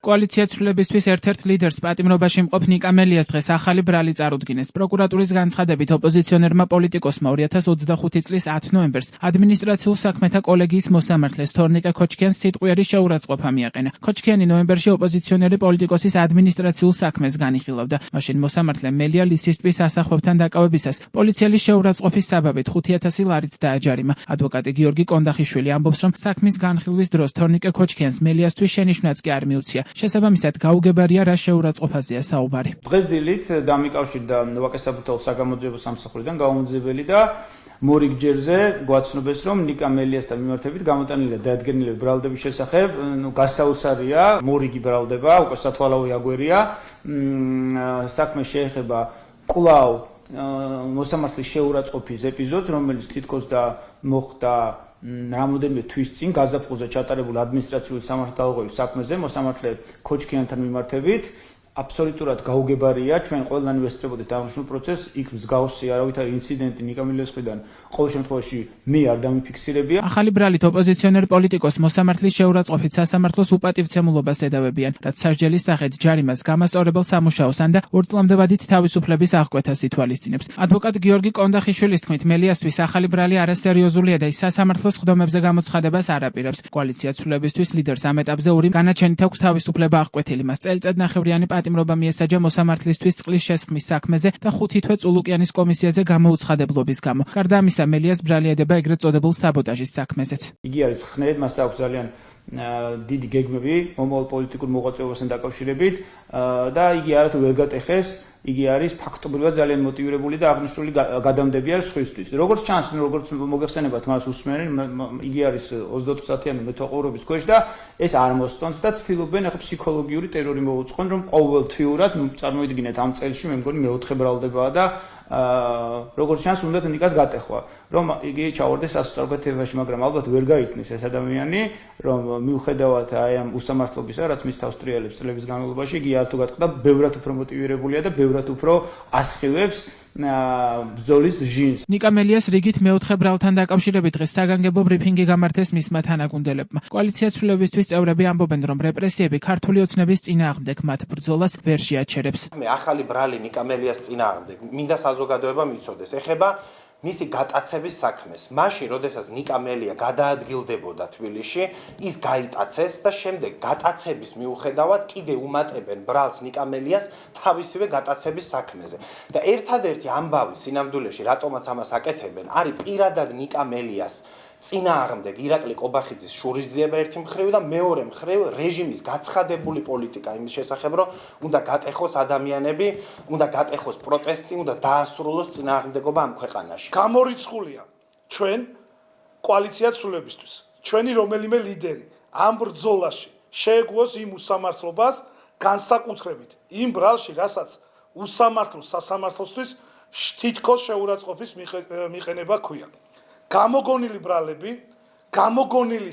კოალიცია ცვლილებისთვის ერთ-ერთ ლიდერს პატიმრობაში მყოფ ნიკა მელიას დღეს ახალი ბრალი წარუდგინეს. პროკურატურის განცხადებით ოპოზიციონერმა პოლიტიკოსმა 2025 წლის 10 ნოემბერს ადმინისტრაციულ საქმეთა კოლეგიის მოსამართლეს თორნიკე ქოჩქიანს სიტყვიერი შეურაცხყოფა მიაყენა. ქოჩქიანი ნოემბერში ოპოზიციონერი პოლიტიკოსის ადმინისტრაციულ საქმეს განიხილავდა. მაშინ მოსამართლემ მელია ლისის ტბის ასახვებთან დაკავებისას პოლიციელის შეურაცხყოფის საბაბით 5,000 ლარით დააჯარიმა. ადვოკატი გიორგი კონდახიშვილი ამბობს, რომ საქმის განხილვის დროს თორნიკე ქოჩქიანს მელიასთვის შენიშვნაც კი არ მიუცია. შესაბამისად გაუგებარია რა შეურაცხყოფაზეა საუბარი. დღეს დილით დამიკავშირდა ვაკე საბუთაო საგამოძიებო სამსახურიდან გაუმძებელი და მორიგჯერზე გვაცნობეს, რომ ნიკა მელიასთან მიმართებით გამოტანილი დადგენილი ბრალდების შესახებ, გასაოცარია, მორიგი ბრალდება, უკვე სათვალავი აგვერია. საქმე შეეხება კვლავ მოსამართლის შეურაცხყოფის ეპიზოდს, რომელიც თითქოს და მოხდა რამოდენიმე თვის წინ გაზაფხულზე ჩატარებული ადმინისტრაციული სამართალდაღობის საქმეზე მოსამართლე ქოჩქიანთან მიმართებით. აბსოლუტურად გაუგებარია, ჩვენ ყველანი ვესწრებოდით აღნიშნულ პროცესს, იქ მსგავსი არავითარი ინციდენტი ნიკა მელიას მხრიდან ყოველ შემთხვევაში მე არ დამიფიქსირებია. ახალი ბრალით ოპოზიციონერ პოლიტიკოს მოსამართლის შეურაცხყოფით სასამართლოს უპატივცემულობას ედავებიან, რაც სასჯელის სახით ჯარიმას გამასწორებელ სამუშაოსან და 2 წლამდე ვადით თავისუფლების აღკვეთას ითვალისწინებს. ადვოკატ გიორგი კონდახიშვილის თქმით, მელიასთვის ახალი ბრალი არასერიოზულია და ის სასამართლოს ხდომებზე გამოცხადებას არ აპირებს. კოალიცია ცვლილებისთვის ლიდერს ამ ეტაპზე ორი განაჩენით აქვს თავისუფლება აღკვეთილი. მას წელიწადნახევრიანი პატიმრობა მიესაჯა მოსამართლისთვის წყლის შესხმის საქმეზე და 5 თვე წულუკიანის კომისიაზე გამოუცხადებლობის გამო. გარდა ამისა, მელიას ბრალი ედება ეგრეთ წოდებულ საბოტაჟის საქმეზეც. იგი არის მხნედ, მას აქვს ძალიან დიდი გეგმები მომავალ პოლიტიკურ მოღვაწეობასთან დაკავშირებით და იგი არათუ ვერ გატეხეს. იგი არის ფაქტობრივად ძალიან მოტივირებული და აღნიშნული გადამდები არის სხვისთვის. როგორც ჩანს, როგორც მოგეხსენებათ, მას უსმენენ, იგი არის 22 საათიანი მეთვალყურების ქვეშ და ეს არ მოსწონს და ცდილობენ ახლა ფსიქოლოგიური ტერორი მოუწყონ, რომ ყოველთვიურად წარმოიდგინეთ ამ წელში მე მგონი მეოთხე ბრალდებაა და როგორც ჩანს, უნდა ნიკას გატეხვა, რომ იგი ჩავარდეს სასწაულთებაში, მაგრამ ალბათ ვერ გაიცნის ეს ადამიანი, რომ მიუხედავად აი ამ უსამართლობისა, რაც მის თავს ტრიალებს წლების განმავლობაში, იგი არ თუ გატყდა, ბევრად უფრო მოტივირებულია და ბევრად უფრო ასხივებს ბრძოლის ჟინს. ნიკა მელიას რიგით მეოთხე ბრალთან დაკავშირებით დღეს საგანგებო ბრიფინგი გამართეს მისმა თანაგუნდელებმა. კოალიცია ცვლილებისთვის წევრები ამბობენ, რომ რეპრესიები ქართული ოცნების წინააღმდეგ მათ ბრძოლას ვერ შეაჩერებს. მე ახალი ბრალი ნიკა მელიას წინააღმდეგ მინდა საზოგადოება მიცოდეს. ეხება მისი გატაცების საქმეს. მაშინ, როდესაც ნიკა მელია გადაადგილდებოდა თბილისში, ის გაიტაცეს და შემდეგ გატაცების მიუხედავად კიდე უმატებენ ბრალს ნიკა მელიას თავისივე გატაცების საქმეზე. და ერთადერთი ამბავი სინამდვილეში, რატომაც ამას აკეთებენ, არის პირადად ნიკა მელიას წინააღმდეგ ირაკლი კობახიძის შურისძიება ერთი მხრივ და მეორე მხრივ რეჟიმის გაცხადებული პოლიტიკა იმის შესახებ, რომ უნდა გატეხოს ადამიანები, უნდა გატეხოს პროტესტი, უნდა დაასრულოს წინააღმდეგობა ამ ქვეყანაში. გამორიცხულია ჩვენ კოალიცია ცვლილებისთვის. ჩვენი რომელიმე ლიდერი ამ ბრძოლაში შეეგუოს იმ უსამართლობას განსაკუთრებით იმ ბრალში, რასაც უსამართლოს სასამართლოსთვის თითქოს შეურაცხყოფის მიყენება ქვია. გამოგონილი ბრალები, გამოგონილი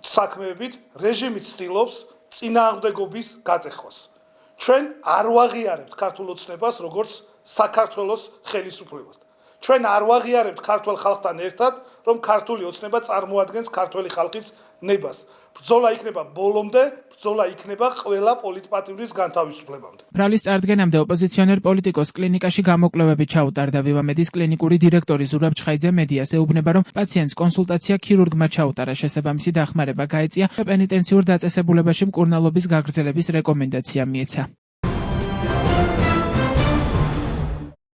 საქმეებით რეჟიმი ცდილობს წინააღმდეგობის გატეხვას. ჩვენ არ ვაღიარებთ ქართულ ოცნებას როგორც საქართველოს ხელისუფლებას. ჩვენ არ ვაღიარებთ ქართულ ხალხთან ერთად, რომ ქართული ოცნება წარმოადგენს ქართული ხალხის ნებას. ბრძოლა იქნება ბოლომდე, ბრძოლა იქნება ყველა პოლიტპატიმრის განთავისუფლებამდე. ბრალის წარდგენამდე ოპოზიციონერ პოლიტიკოს კლინიკაში გამოკვლევები ჩაუტარდა. ვივამედის კლინიკური დირექტორი ზურაბ ჩხაიძე მედიას ეუბნება, რომ პაციენტს კონსულტაცია ქირურგმა ჩაუტარა, შესაბამისი დახმარება გაეწია და პენიტენციურ დაწესებულებაში მკურნალობის გაგრძელების რეკომენდაცია მიეცა.